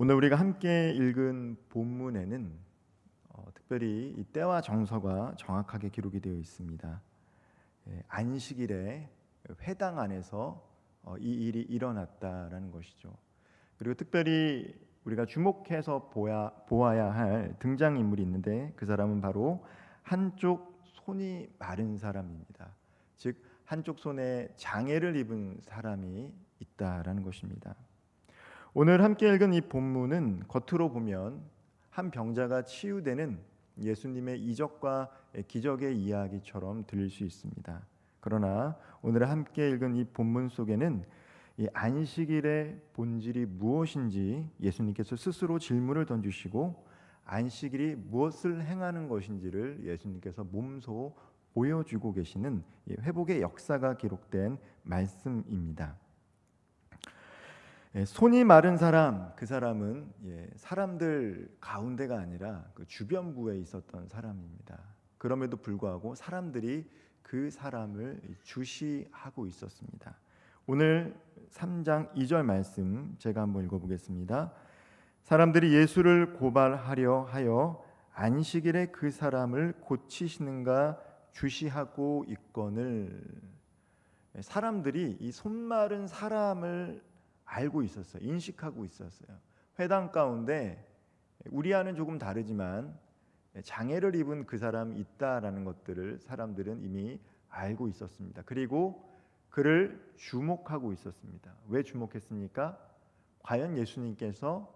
오늘 우리가 함께 읽은 본문에는 특별히 이 때와 정서가 정확하게 기록이 되어 있습니다. 안식일에 회당 안에서 이 일이 일어났다라는 것이죠. 그리고 특별히 우리가 주목해서 보아야 할 등장인물이 있는데 그 사람은 바로 한쪽 손이 마른 사람입니다. 즉 한쪽 손에 장애를 입은 사람이 있다라는 것입니다. 오늘 함께 읽은 이 본문은 겉으로 보면 한 병자가 치유되는 예수님의 이적과 기적의 이야기처럼 들릴 수 있습니다. 그러나 오늘 함께 읽은 이 본문 속에는 이 안식일의 본질이 무엇인지 예수님께서 스스로 질문을 던지시고 안식일이 무엇을 행하는 것인지를 예수님께서 몸소 보여주고 계시는 회복의 역사가 기록된 말씀입니다. 손이 마른 사람, 그 사람은 사람들 가운데가 아니라 그 주변부에 있었던 사람입니다. 그럼에도 불구하고 사람들이 그 사람을 주시하고 있었습니다. 오늘 3장 2절 말씀 제가 한번 읽어보겠습니다. 사람들이 예수를 고발하려 하여 안식일에 그 사람을 고치시는가 주시하고 있거늘. 사람들이 이 손 마른 사람을 알고 있었어요. 인식하고 있었어요. 회당 가운데 우리와는 조금 다르지만 장애를 입은 그 사람이 있다라는 것들을 사람들은 이미 알고 있었습니다. 그리고 그를 주목하고 있었습니다. 왜 주목했습니까? 과연 예수님께서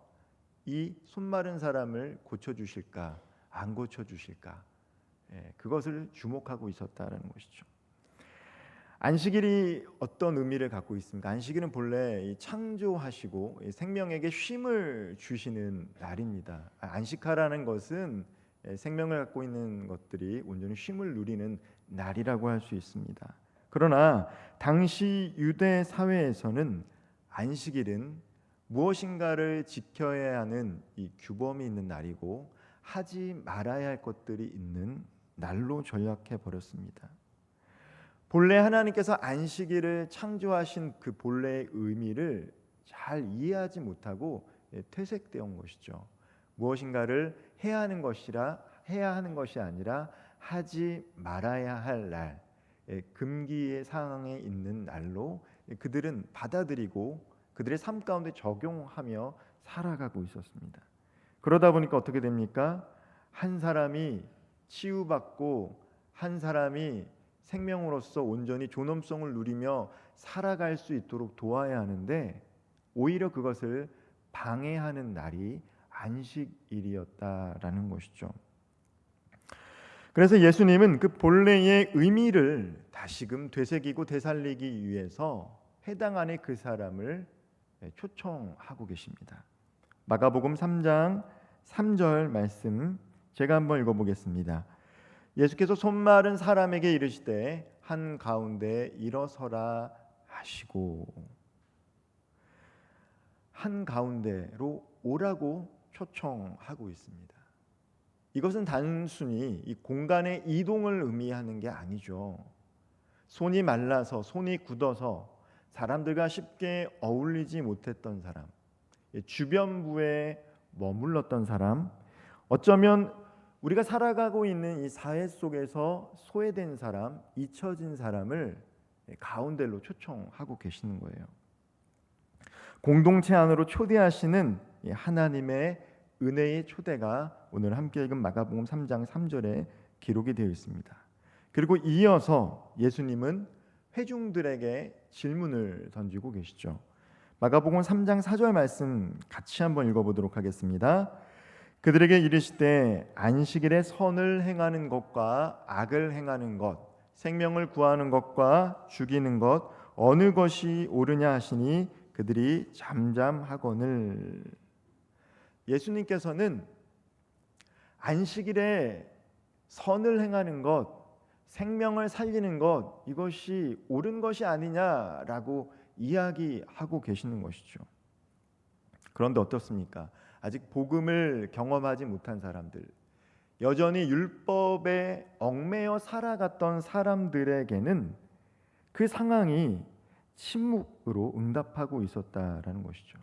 이 손 마른 사람을 고쳐주실까? 안 고쳐주실까? 그것을 주목하고 있었다라는 것이죠. 안식일이 어떤 의미를 갖고 있습니까? 안식일은 본래 창조하시고 생명에게 쉼을 주시는 날입니다. 안식하라는 것은 생명을 갖고 있는 것들이 온전히 쉼을 누리는 날이라고 할 수 있습니다. 그러나 당시 유대 사회에서는 안식일은 무엇인가를 지켜야 하는 이 규범이 있는 날이고 하지 말아야 할 것들이 있는 날로 전락해 버렸습니다. 본래 하나님께서 안식일을 창조하신 그 본래의 의미를 잘 이해하지 못하고 퇴색되어 온 것이죠. 무엇인가를 해야 하는 것이 아니라 하지 말아야 할 날, 금기의 상황에 있는 날로 그들은 받아들이고 그들의 삶 가운데 적용하며 살아가고 있었습니다. 그러다 보니까 어떻게 됩니까? 한 사람이 치유받고 한 사람이 생명으로서 온전히 존엄성을 누리며 살아갈 수 있도록 도와야 하는데 오히려 그것을 방해하는 날이 안식일이었다라는 것이죠. 그래서 예수님은 그 본래의 의미를 다시금 되새기고 되살리기 위해서 회당 안에 그 사람을 초청하고 계십니다. 마가복음 3장 3절 말씀 제가 한번 읽어보겠습니다. 예수께서 손 마른 사람에게 이르시되 한 가운데 일어서라 하시고, 한 가운데로 오라고 초청하고 있습니다. 이것은 단순히 이 공간의 이동을 의미하는 게 아니죠. 손이 말라서 손이 굳어서 사람들과 쉽게 어울리지 못했던 사람, 주변부에 머물렀던 사람, 어쩌면 우리가 살아가고 있는 이 사회 속에서 소외된 사람, 잊혀진 사람을 가운데로 초청하고 계시는 거예요. 공동체 안으로 초대하시는 하나님의 은혜의 초대가 오늘 함께 읽은 마가복음 3장 3절에 기록이 되어 있습니다. 그리고 이어서 예수님은 회중들에게 질문을 던지고 계시죠. 마가복음 3장 4절 말씀 같이 한번 읽어보도록 하겠습니다. 그들에게 이르시되 안식일에 선을 행하는 것과 악을 행하는 것, 생명을 구하는 것과 죽이는 것 어느 것이 옳으냐 하시니 그들이 잠잠하거늘. 예수님께서는 안식일에 선을 행하는 것, 생명을 살리는 것, 이것이 옳은 것이 아니냐라고 이야기하고 계시는 것이죠. 그런데 어떻습니까? 아직 복음을 경험하지 못한 사람들, 여전히 율법에 얽매여 살아갔던 사람들에게는 그 상황이 침묵으로 응답하고 있었다라는 것이죠.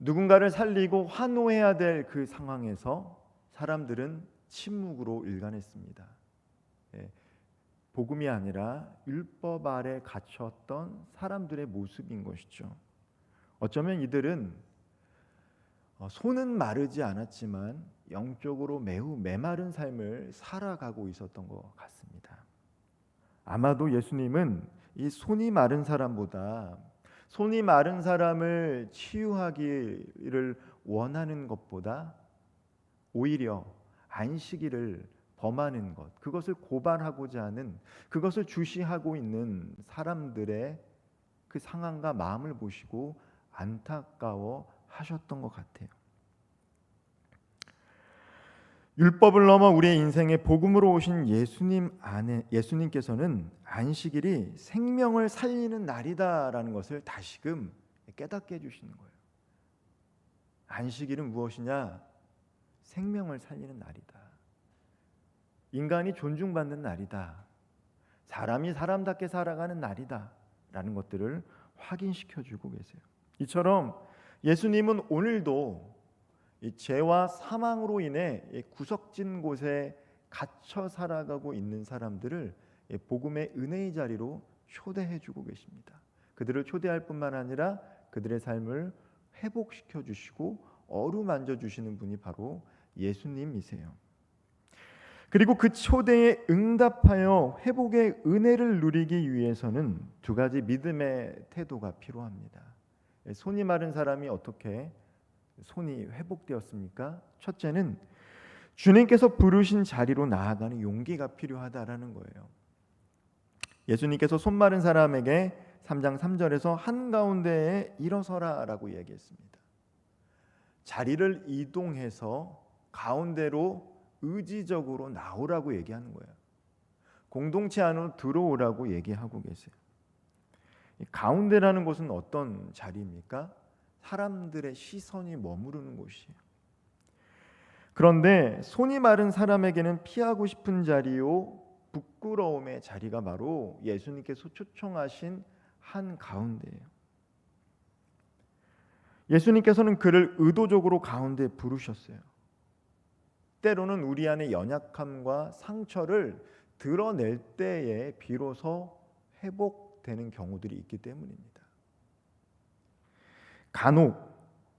누군가를 살리고 환호해야 될 그 상황에서 사람들은 침묵으로 일관했습니다. 예, 복음이 아니라 율법 아래 갇혔던 사람들의 모습인 것이죠. 어쩌면 이들은 손은 마르지 않았지만 영적으로 매우 메마른 삶을 살아가고 있었던 것 같습니다. 아마도 예수님은 이 손이 마른 사람보다 손이 마른 사람을 치유하기를 원하는 것보다 오히려 안식일을 범하는 것, 그것을 고발하고자 하는, 그것을 주시하고 있는 사람들의 그 상황과 마음을 보시고 안타까워 하셨던 것 같아요. 율법을 넘어 우리의 인생에 복음으로 오신 예수님께서는 안식일이 생명을 살리는 날이다라는 것을 다시금 깨닫게 해주시는 거예요. 안식일은 무엇이냐? 생명을 살리는 날이다. 인간이 존중받는 날이다. 사람이 사람답게 살아가는 날이다. 라는 것들을 확인시켜주고 계세요. 이처럼 예수님은 오늘도 이 죄와 사망으로 인해 구석진 곳에 갇혀 살아가고 있는 사람들을 복음의 은혜의 자리로 초대해주고 계십니다. 그들을 초대할 뿐만 아니라 그들의 삶을 회복시켜 주시고 어루만져 주시는 분이 바로 예수님이세요. 그리고 그 초대에 응답하여 회복의 은혜를 누리기 위해서는 두 가지 믿음의 태도가 필요합니다. 손이 마른 사람이 어떻게 손이 회복되었습니까? 첫째는 주님께서 부르신 자리로 나아가는 용기가 필요하다라는 거예요. 예수님께서 손 마른 사람에게 3장 3절에서 한가운데에 일어서라라고 얘기했습니다. 자리를 이동해서 가운데로 의지적으로 나오라고 얘기하는 거예요. 공동체 안으로 들어오라고 얘기하고 계세요. 가운데라는 곳은 어떤 자리입니까? 사람들의 시선이 머무르는 곳이에요. 그런데 손이 마른 사람에게는 피하고 싶은 자리요 부끄러움의 자리가 바로 예수님께서 초청하신 한 가운데예요. 예수님께서는 그를 의도적으로 가운데 부르셨어요. 때로는 우리 안의 연약함과 상처를 드러낼 때에 비로소 회복되는 경우들이 있기 때문입니다. 간혹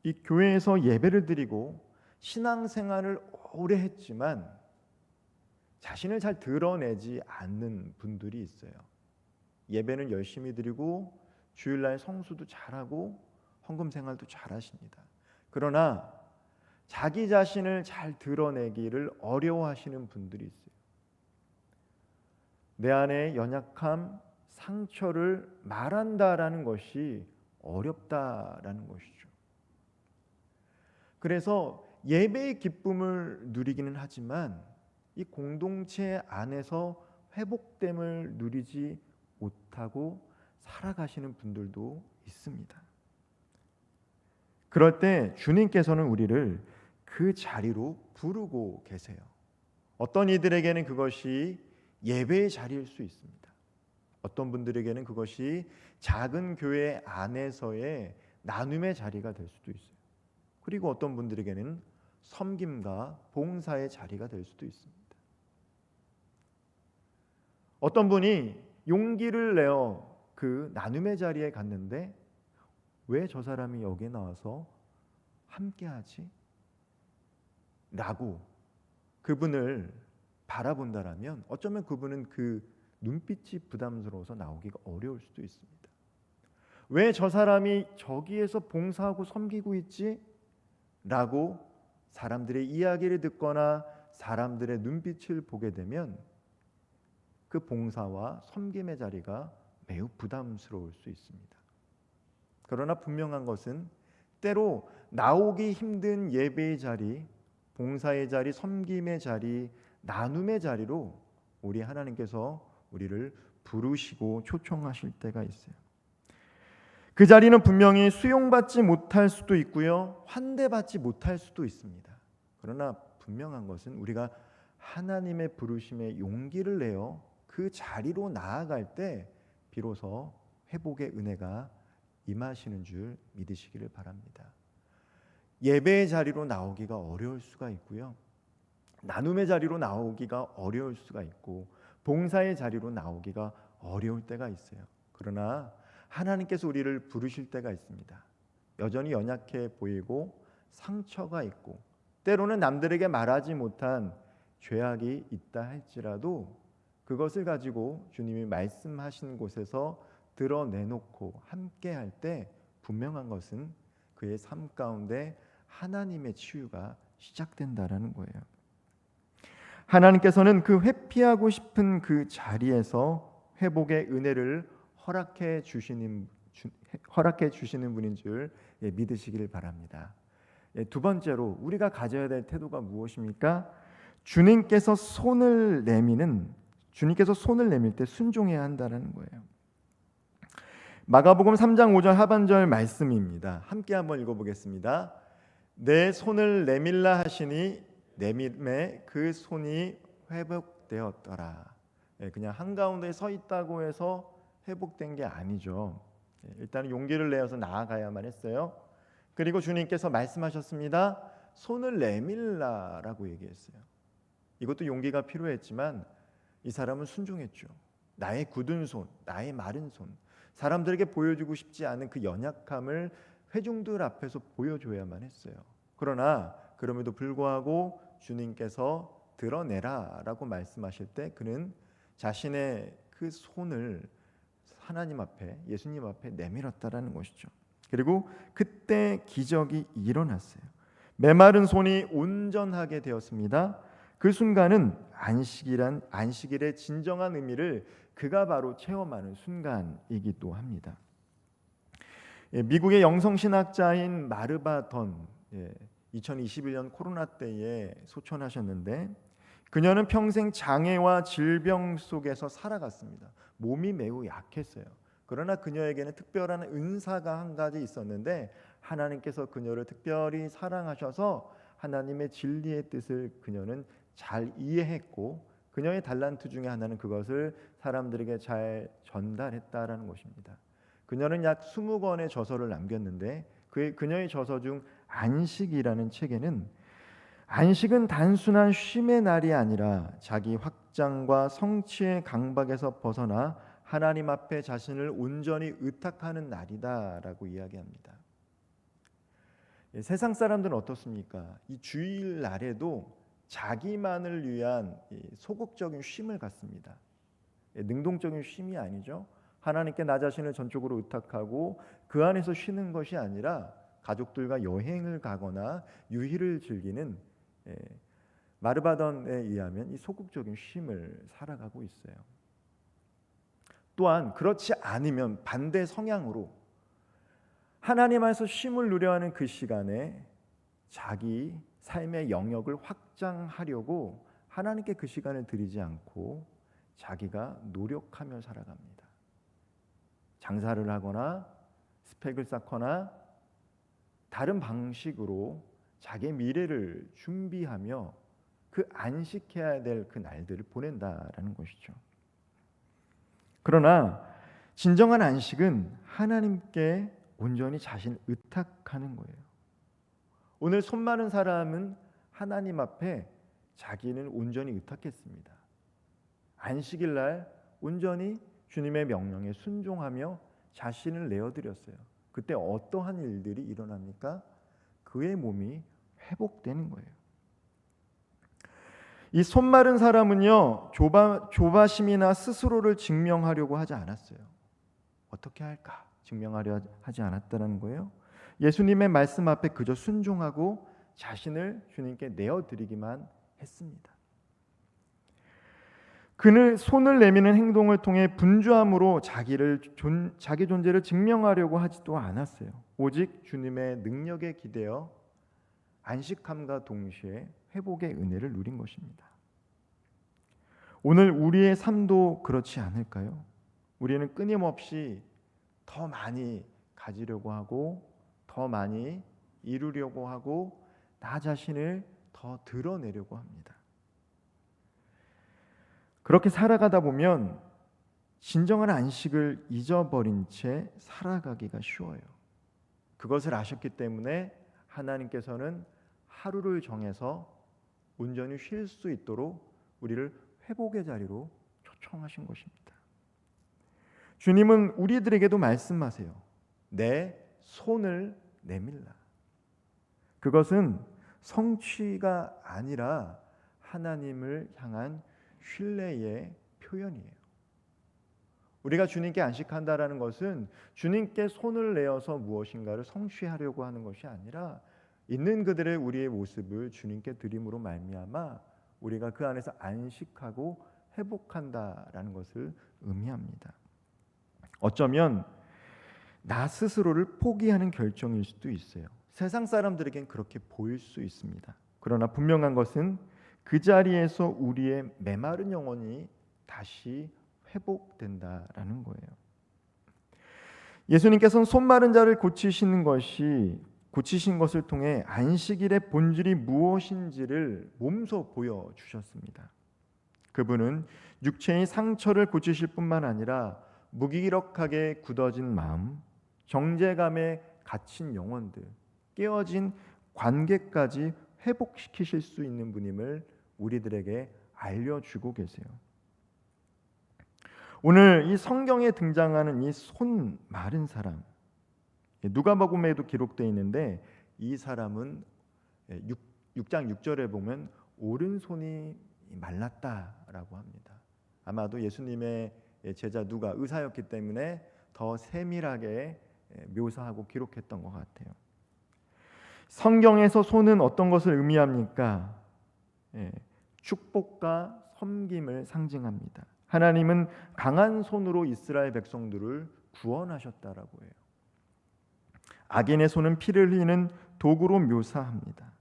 이 교회에서 예배를 드리고 신앙생활을 오래 했지만 자신을 잘 드러내지 않는 분들이 있어요. 예배는 열심히 드리고 주일날 성수도 잘하고 헌금 생활도 잘하십니다. 그러나 자기 자신을 잘 드러내기를 어려워하시는 분들이 있어요. 내 안에 연약함, 상처를 말한다라는 것이 어렵다라는 것이죠. 그래서 예배의 기쁨을 누리기는 하지만 이 공동체 안에서 회복됨을 누리지 못하고 살아가시는 분들도 있습니다. 그럴 때 주님께서는 우리를 그 자리로 부르고 계세요. 어떤 이들에게는 그것이 예배의 자리일 수 있습니다. 어떤 분들에게는 그것이 작은 교회 안에서의 나눔의 자리가 될 수도 있어요. 그리고 어떤 분들에게는 섬김과 봉사의 자리가 될 수도 있습니다. 어떤 분이 용기를 내어 그 나눔의 자리에 갔는데 왜 저 사람이 여기에 나와서 함께하지? 라고 그분을 바라본다라면 어쩌면 그분은 그 눈빛이 부담스러워서 나오기가 어려울 수도 있습니다. 왜 저 사람이 저기에서 봉사하고 섬기고 있지? 라고 사람들의 이야기를 듣거나 사람들의 눈빛을 보게 되면 그 봉사와 섬김의 자리가 매우 부담스러울 수 있습니다. 그러나 분명한 것은 때로 나오기 힘든 예배의 자리, 봉사의 자리, 섬김의 자리, 나눔의 자리로 우리 하나님께서 우리를 부르시고 초청하실 때가 있어요. 그 자리는 분명히 수용받지 못할 수도 있고요, 환대받지 못할 수도 있습니다. 그러나 분명한 것은 우리가 하나님의 부르심에 용기를 내어 그 자리로 나아갈 때 비로소 회복의 은혜가 임하시는 줄 믿으시기를 바랍니다. 예배의 자리로 나오기가 어려울 수가 있고요. 나눔의 자리로 나오기가 어려울 수가 있고 봉사의 자리로 나오기가 어려울 때가 있어요. 그러나 하나님께서 우리를 부르실 때가 있습니다. 여전히 연약해 보이고 상처가 있고 때로는 남들에게 말하지 못한 죄악이 있다 할지라도 그것을 가지고 주님이 말씀하신 곳에서 드러내놓고 함께 할 때 분명한 것은 그의 삶 가운데 하나님의 치유가 시작된다라는 거예요. 하나님께서는 그 회피하고 싶은 그 자리에서 회복의 은혜를 허락해 주시는 분인 줄 믿으시기를 바랍니다. 두 번째로 우리가 가져야 될 태도가 무엇입니까? 주님께서 손을 내밀 때 순종해야 한다는 거예요. 마가복음 3장 5절 하반절 말씀입니다. 함께 한번 읽어보겠습니다. 내 손을 내밀라 하시니 내밀매 그 손이 회복되었더라. 그냥 한가운데 서 있다고 해서 회복된 게 아니죠. 일단 용기를 내어서 나아가야만 했어요. 그리고 주님께서 말씀하셨습니다. 손을 내밀라라고 얘기했어요. 이것도 용기가 필요했지만 이 사람은 순종했죠. 나의 굳은 손, 나의 마른 손, 사람들에게 보여주고 싶지 않은 그 연약함을 회중들 앞에서 보여줘야만 했어요. 그러나 그럼에도 불구하고 주님께서 드러내라라고 말씀하실 때 그는 자신의 그 손을 하나님 앞에, 예수님 앞에 내밀었다라는 것이죠. 그리고 그때 기적이 일어났어요. 메마른 손이 온전하게 되었습니다. 그 순간은 안식일의 진정한 의미를 그가 바로 체험하는 순간이기도 합니다. 미국의 영성신학자인 마르바던 2021년 코로나 때에 소천하셨는데 그녀는 평생 장애와 질병 속에서 살아갔습니다. 몸이 매우 약했어요. 그러나 그녀에게는 특별한 은사가 한 가지 있었는데 하나님께서 그녀를 특별히 사랑하셔서 하나님의 진리의 뜻을 그녀는 잘 이해했고 그녀의 달란트 중에 하나는 그것을 사람들에게 잘 전달했다라는 것입니다. 그녀는 약 20권의 저서를 남겼는데 그녀의 저서 중 안식이라는 책에는 안식은 단순한 쉼의 날이 아니라 자기 확장과 성취의 강박에서 벗어나 하나님 앞에 자신을 온전히 의탁하는 날이다라고 이야기합니다. 세상 사람들은 어떻습니까? 이 주일 날에도 자기만을 위한 소극적인 쉼을 갖습니다. 능동적인 쉼이 아니죠. 하나님께 나 자신을 전적으로 의탁하고 그 안에서 쉬는 것이 아니라 가족들과 여행을 가거나 유희를 즐기는 마르바던에 의하면 이 소극적인 쉼을 살아가고 있어요. 또한 그렇지 않으면 반대 성향으로 하나님 안에서 쉼을 누려하는 그 시간에 자기 삶의 영역을 확장하려고 하나님께 그 시간을 드리지 않고 자기가 노력하며 살아갑니다. 장사를 하거나 스펙을 쌓거나 다른 방식으로 자기의 미래를 준비하며 그 안식해야 될 그 날들을 보낸다라는 것이죠. 그러나 진정한 안식은 하나님께 온전히 자신을 의탁하는 거예요. 오늘 손 많은 사람은 하나님 앞에 자기는 온전히 의탁했습니다. 안식일 날 온전히 주님의 명령에 순종하며 자신을 내어드렸어요. 그때 어떠한 일들이 일어납니까? 그의 몸이 회복되는 거예요. 이 손 마른 사람은요, 조바심이나 스스로를 증명하려고 하지 않았어요. 어떻게 할까 증명하려 하지 않았다는 거예요. 예수님의 말씀 앞에 그저 순종하고 자신을 주님께 내어드리기만 했습니다. 그는 손을 내미는 행동을 통해 분주함으로 자기 존재를 증명하려고 하지도 않았어요. 오직 주님의 능력에 기대어 안식함과 동시에 회복의 은혜를 누린 것입니다. 오늘 우리의 삶도 그렇지 않을까요? 우리는 끊임없이 더 많이 가지려고 하고 더 많이 이루려고 하고 나 자신을 더 드러내려고 합니다. 그렇게 살아가다 보면 진정한 안식을 잊어버린 채 살아가기가 쉬워요. 그것을 아셨기 때문에 하나님께서는 하루를 정해서 온전히 쉴 수 있도록 우리를 회복의 자리로 초청하신 것입니다. 주님은 우리들에게도 말씀하세요. 내 손을 내밀라. 그것은 성취가 아니라 하나님을 향한 신뢰의 표현이에요. 우리가 주님께 안식한다라는 것은 주님께 손을 내어서 무엇인가를 성취하려고 하는 것이 아니라 있는 그들의 우리의 모습을 주님께 드림으로 말미암아 우리가 그 안에서 안식하고 회복한다라는 것을 의미합니다. 어쩌면 나 스스로를 포기하는 결정일 수도 있어요. 세상 사람들에겐 그렇게 보일 수 있습니다. 그러나 분명한 것은 그 자리에서 우리의 메마른 영혼이 다시 회복된다라는 거예요. 예수님께서는 손 마른 자를 고치신 것을 통해 안식일의 본질이 무엇인지를 몸소 보여주셨습니다. 그분은 육체의 상처를 고치실 뿐만 아니라 무기력하게 굳어진 마음, 정죄감에 갇힌 영혼들, 깨어진 관계까지 회복시키실 수 있는 분임을 우리들에게 알려주고 계세요. 오늘 이 성경에 등장하는 이 손 마른 사람, 누가복음에도 기록되어 있는데 이 사람은 6장 6절에 보면 오른손이 말랐다라고 합니다. 아마도 예수님의 제자 누가 의사였기 때문에 더 세밀하게 묘사하고 기록했던 것 같아요. 성경에서 손은 어떤 것을 의미합니까? 축복과 섬김을 상징합니다. 하나님은 강한 손으로 이스라엘 백성들을 구원하셨다라고 해요. 악인의 손은 피를 흘리는 도구로 묘사합니다.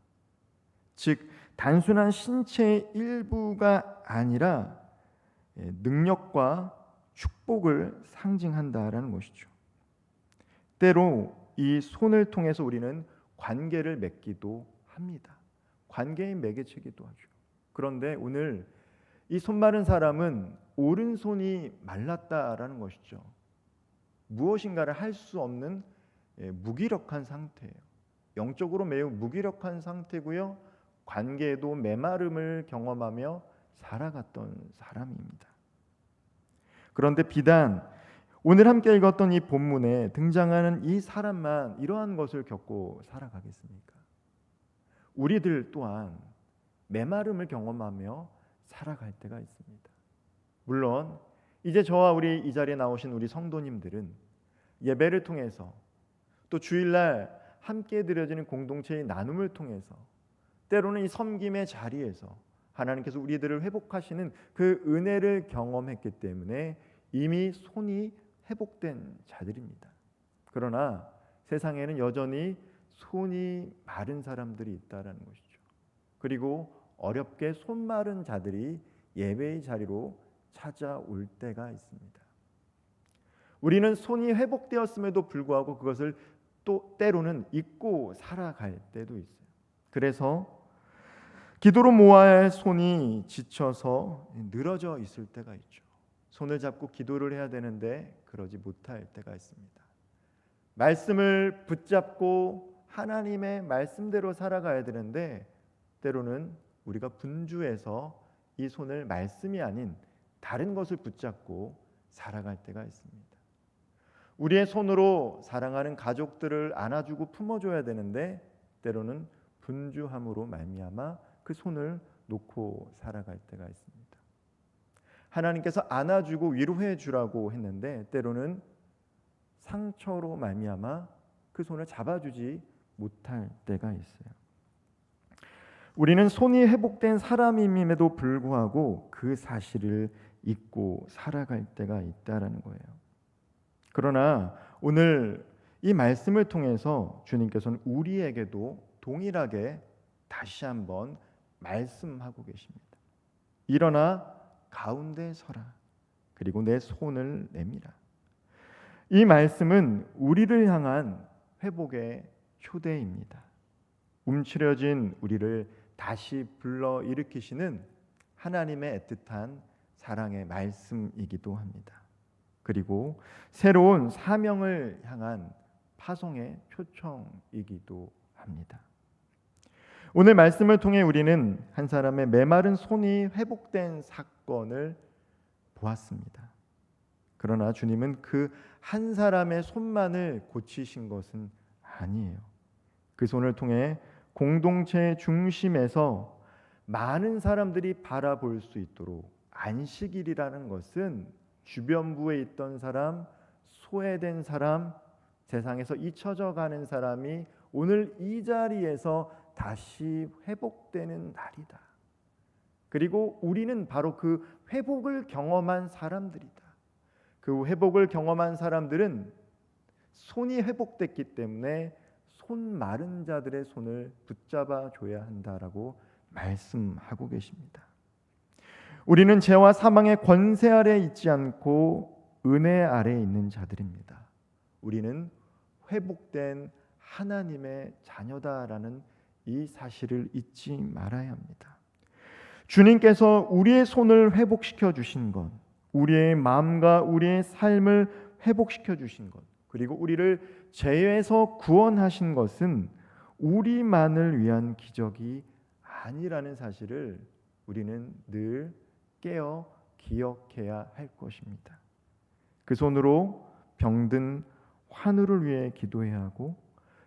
즉 단순한 신체의 일부가 아니라 능력과 축복을 상징한다라는 것이죠. 때로 이 손을 통해서 우리는 관계를 맺기도 합니다. 관계의 매개체기도 하죠. 그런데 오늘 이 손 마른 사람은 오른손이 말랐다라는 것이죠. 무엇인가를 할 수 없는 무기력한 상태예요. 영적으로 매우 무기력한 상태고요. 관계에도 메마름을 경험하며 살아갔던 사람입니다. 그런데 비단 오늘 함께 읽었던 이 본문에 등장하는 이 사람만 이러한 것을 겪고 살아가겠습니까? 우리들 또한 메마름을 경험하며 살아갈 때가 있습니다. 물론 이제 저와 우리 이 자리에 나오신 우리 성도님들은 예배를 통해서 또 주일날 함께 드려지는 공동체의 나눔을 통해서 때로는 이 섬김의 자리에서 하나님께서 우리들을 회복하시는 그 은혜를 경험했기 때문에 이미 손이 회복된 자들입니다. 그러나 세상에는 여전히 손이 마른 사람들이 있다라는 것이죠. 그리고 어렵게 손 마른 자들이 예배의 자리로 찾아올 때가 있습니다. 우리는 손이 회복되었음에도 불구하고 그것을 또 때로는 잊고 살아갈 때도 있어요. 그래서 기도로 모아야 할 손이 지쳐서 늘어져 있을 때가 있죠. 손을 잡고 기도를 해야 되는데 그러지 못할 때가 있습니다. 말씀을 붙잡고 하나님의 말씀대로 살아가야 되는데 때로는 우리가 분주해서 이 손을 말씀이 아닌 다른 것을 붙잡고 살아갈 때가 있습니다. 우리의 손으로 사랑하는 가족들을 안아주고 품어줘야 되는데 때로는 분주함으로 말미암아 그 손을 놓고 살아갈 때가 있습니다. 하나님께서 안아주고 위로해 주라고 했는데 때로는 상처로 말미암아 그 손을 잡아주지 못할 때가 있어요. 우리는 손이 회복된 사람임에도 불구하고 그 사실을 잊고 살아갈 때가 있다라는 거예요. 그러나 오늘 이 말씀을 통해서 주님께서는 우리에게도 동일하게 다시 한번 말씀하고 계십니다. 일어나 가운데 서라. 그리고 내 손을 내밀어. 이 말씀은 우리를 향한 회복의 초대입니다. 움츠려진 우리를 다시 불러일으키시는 하나님의 애틋한 사랑의 말씀이기도 합니다. 그리고 새로운 사명을 향한 파송의 초청이기도 합니다. 오늘 말씀을 통해 우리는 한 사람의 메마른 손이 회복된 사건을 보았습니다. 그러나 주님은 그 한 사람의 손만을 고치신 것은 아니에요. 그 손을 통해 공동체 중심에서 많은 사람들이 바라볼 수 있도록 안식일이라는 것은 주변부에 있던 사람, 소외된 사람, 세상에서 잊혀져 가는 사람이 오늘 이 자리에서 다시 회복되는 날이다. 그리고 우리는 바로 그 회복을 경험한 사람들이다. 그 회복을 경험한 사람들은 손이 회복됐기 때문에 손 마른 자들의 손을 붙잡아 줘야 한다라고 말씀하고 계십니다. 우리는 죄와 사망의 권세 아래 있지 않고 은혜 아래 있는 자들입니다. 우리는 회복된 하나님의 자녀다라는 이 사실을 잊지 말아야 합니다. 주님께서 우리의 손을 회복시켜 주신 것, 우리의 마음과 우리의 삶을 회복시켜 주신 것, 그리고 우리를 죄에서 구원하신 것은 우리만을 위한 기적이 아니라는 사실을 우리는 늘 깨어 기억해야 할 것입니다. 그 손으로 병든 환우를 위해 기도해야 하고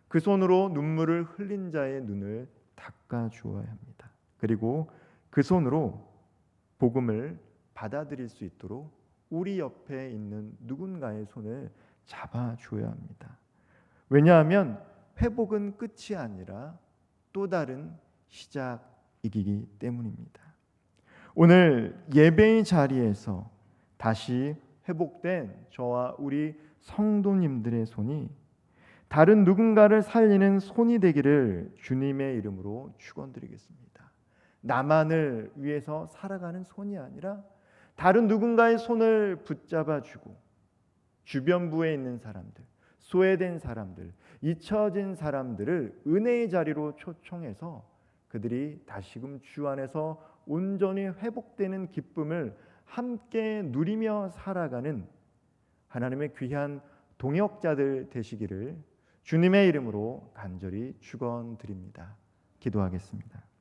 그 손으로 눈물을 흘린 자의 눈을 닦아 주어야 합니다. 그리고 그 손으로 복음을 받아들일 수 있도록 우리 옆에 있는 누군가의 손을 잡아 줘야 합니다. 왜냐하면 회복은 끝이 아니라 또 다른 시작이기 때문입니다. 오늘 예배의 자리에서 다시 회복된 저와 우리 성도님들의 손이 다른 누군가를 살리는 손이 되기를 주님의 이름으로 축원드리겠습니다. 나만을 위해서 살아가는 손이 아니라 다른 누군가의 손을 붙잡아주고 주변부에 있는 사람들, 소외된 사람들, 잊혀진 사람들을 은혜의 자리로 초청해서 그들이 다시금 주 안에서 온전히 회복되는 기쁨을 함께 누리며 살아가는 하나님의 귀한 동역자들 되시기를 주님의 이름으로 간절히 축원드립니다. 기도하겠습니다.